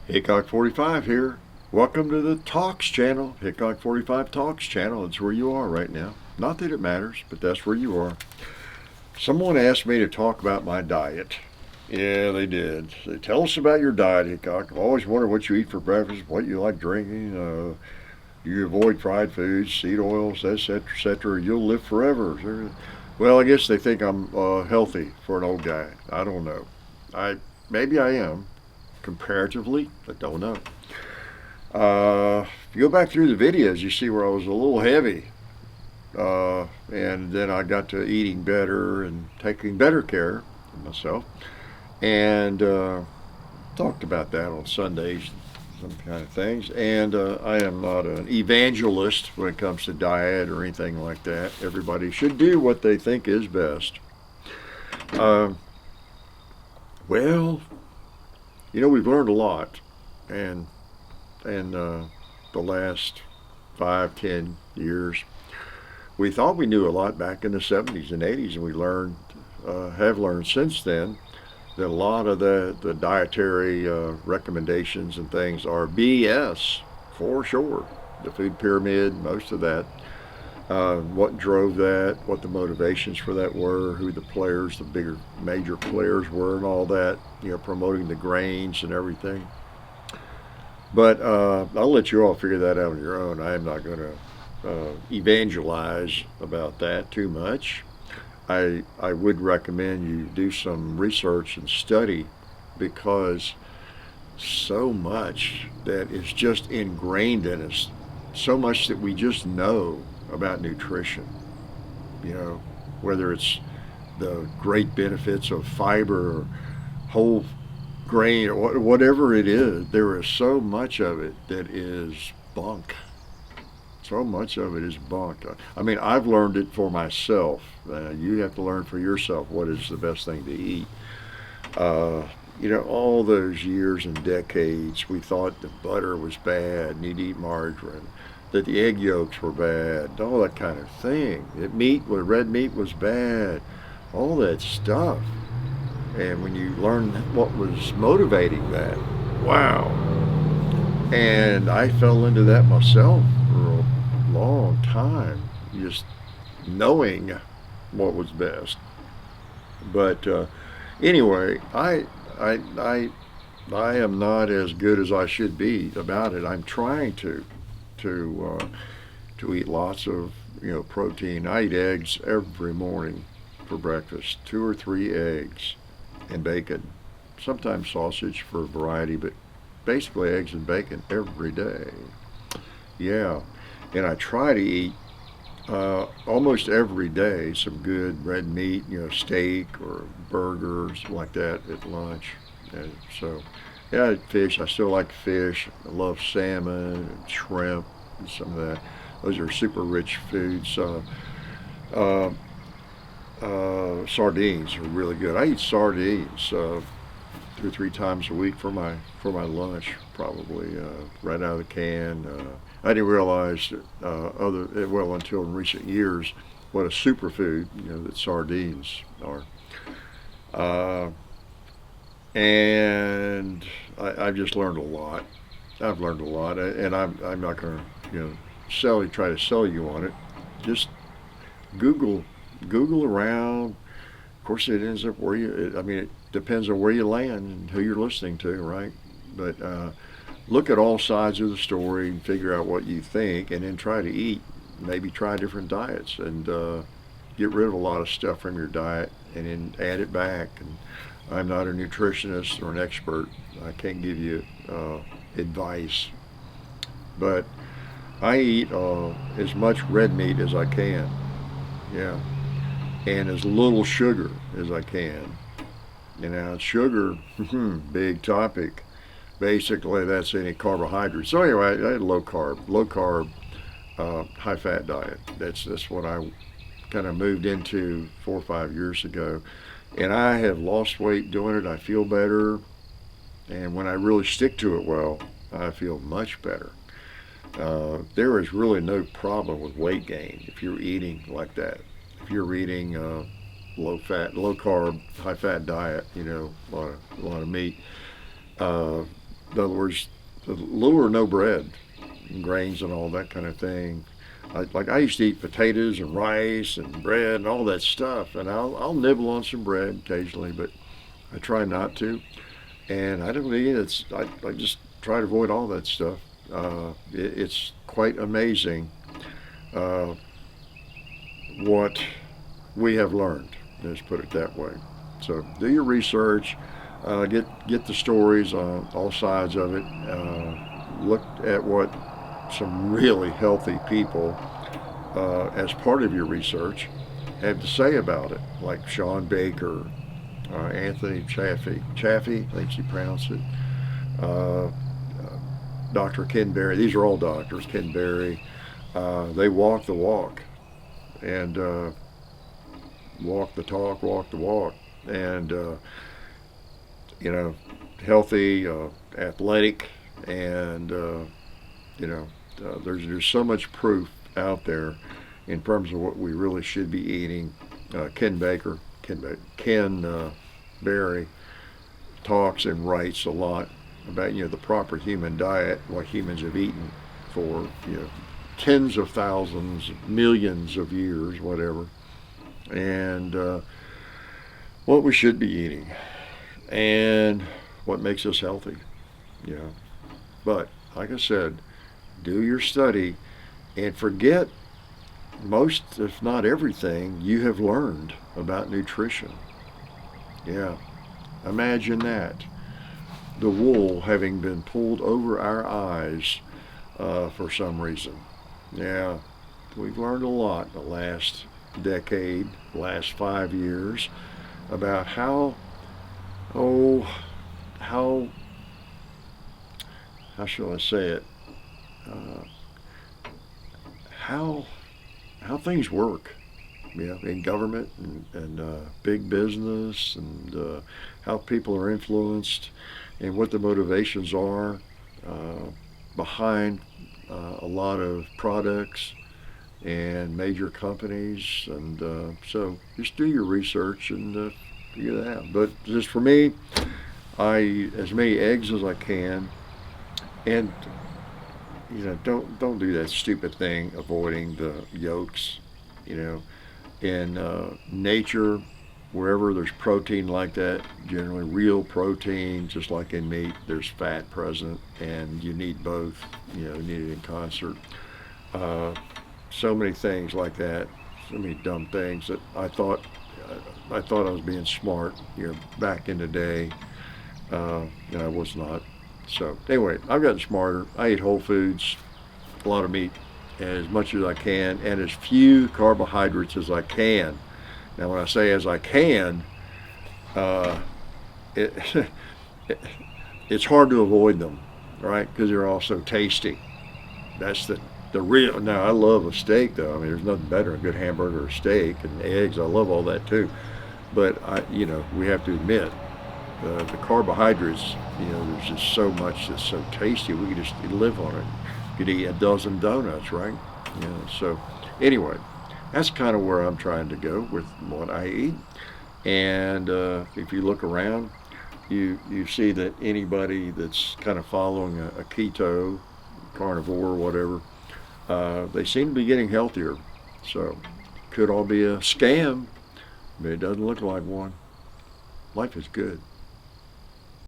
Hickok 45 here. Welcome to the Talks channel, Hickok 45 Talks channel. It's where you are right now. Not that it matters, but that's where you are. Someone asked me to talk about my diet. Yeah, they did. They tell us about your diet, Hickok. I've always wondered what you eat for breakfast, what you like drinking. You avoid fried foods, seed oils, etc., etc. You'll live forever. Well, I guess they think I'm healthy for an old guy. I don't know. Maybe I am comparatively, but don't know. If you go back through the videos, you see where I was a little heavy. And then I got to eating better and taking better care of myself. And talked about that on Sundays, some kind of things. And I am not an evangelist when it comes to diet or anything like that. Everybody should do what they think is best. Uh, well, we've learned a lot, and the last 5, 10 years. We thought we knew a lot back in the 70s and 80s, and we have learned since then that a lot of the dietary recommendations and things are BS for sure. The food pyramid, most of that. What drove that, what the motivations for that were, who the players, the bigger major players were, and all that, promoting the grains and everything. But I'll let you all figure that out on your own. I am not going to evangelize about that too much. I would recommend you do some research and study because so much that is just ingrained in us, so much that we just know about nutrition. You know, whether it's the great benefits of fiber or whole grain or whatever it is, there is so much of it that is bunk. So much of it is bunk. I mean, I've learned it for myself. You have to learn for yourself what is the best thing to eat. All those years and decades, we thought that butter was bad and you'd eat margarine, that the egg yolks were bad, all that kind of thing. That red meat was bad, all that stuff. And when you learn what was motivating that, wow. And I fell into that myself for a long time, just knowing what was best. But anyway, I am not as good as I should be about it. I'm trying to eat lots of protein. I eat eggs every morning for breakfast, 2 or 3 eggs and bacon, sometimes sausage for variety, but basically eggs and bacon every day. Yeah, and I try to eat almost every day some good red meat, steak or burgers like that at lunch. And so, yeah, fish. I still like fish. I love salmon and shrimp and some of that. Those are super rich foods. Uh, Sardines are really good. I eat sardines 2 or 3 times a week for my lunch, probably right out of the can. I didn't realize until in recent years what a superfood that sardines are. Uh, and I've just learned a lot. I've learned a lot, and I'm not going to try to sell you on it. Just Google Google around. Of course, it ends up where you. I mean, it depends on where you land and who you're listening to, right? But look at all sides of the story and figure out what you think, and then try to eat. Maybe try different diets and get rid of a lot of stuff from your diet, and then add it back. And I'm not a nutritionist or an expert. I can't give you advice, but I eat as much red meat as I can. Yeah, and as little sugar as I can. Sugar, big topic. Basically, that's any carbohydrates. So anyway, I had low carb, high fat diet. That's what I kind of moved into 4 or 5 years ago, and I have lost weight doing it. I feel better, and when I really stick to it well, I feel much better. There is really no problem with weight gain if you're eating like that. If you're eating low fat, low carb, high fat diet, a lot of meat. Uh, In other words, little or no bread, and grains and all that kind of thing. I used to eat potatoes and rice and bread and all that stuff, and I'll nibble on some bread occasionally, but I try not to. And I don't eat it. I just try to avoid all that stuff. It's quite amazing uh, what we have learned. Let's put it that way. So do your research, get the stories on all sides of it. Look at what some really healthy people, as part of your research, have to say about it, like Sean Baker, Anthony Chaffee, I think you pronounce it, uh, Dr. Ken Berry. These are all doctors. Ken Berry. They walk the walk and walk the talk, walk the walk, and you know, healthy, athletic, and there's so much proof out there in terms of what we really should be eating. Ken Berry talks and writes a lot about the proper human diet, what humans have eaten for tens of thousands, millions of years, whatever, and what we should be eating and what makes us healthy. You know, but like I said, do your study and forget most, if not everything, you have learned about nutrition. Yeah, imagine that. The wool having been pulled over our eyes for some reason. Yeah, we've learned a lot the last decade, last 5 years about oh, how, how shall I say it? Uh, how how things work, in government and big business, and how people are influenced, and what the motivations are uh, behind a lot of products and major companies, and so just do your research and figure that out. But just for me, I eat as many eggs as I can, and don't do that stupid thing avoiding the yolks. You know, in nature, wherever there's protein like that, generally real protein, just like in meat, there's fat present, and you need both. You need it in concert. Uh, so many things like that, so many dumb things that I thought I was being smart, back in the day, and I was not. So anyway, I've gotten smarter. I eat whole foods, a lot of meat, as much as I can, and as few carbohydrates as I can. Now, when I say as I can, uh, it, it's hard to avoid them, right? Because they're all so tasty. That's the real. Now, I love a steak, though. I mean, there's nothing better than a good hamburger or steak and eggs. I love all that too. But we have to admit, the carbohydrates. There's just so much that's so tasty. We could just live on it. You could eat a dozen donuts, right? So anyway, that's kind of where I'm trying to go with what I eat. And if you look around, you see that anybody that's kind of following a keto, carnivore, whatever, they seem to be getting healthier. So could all be a scam, but it doesn't look like one. Life is good.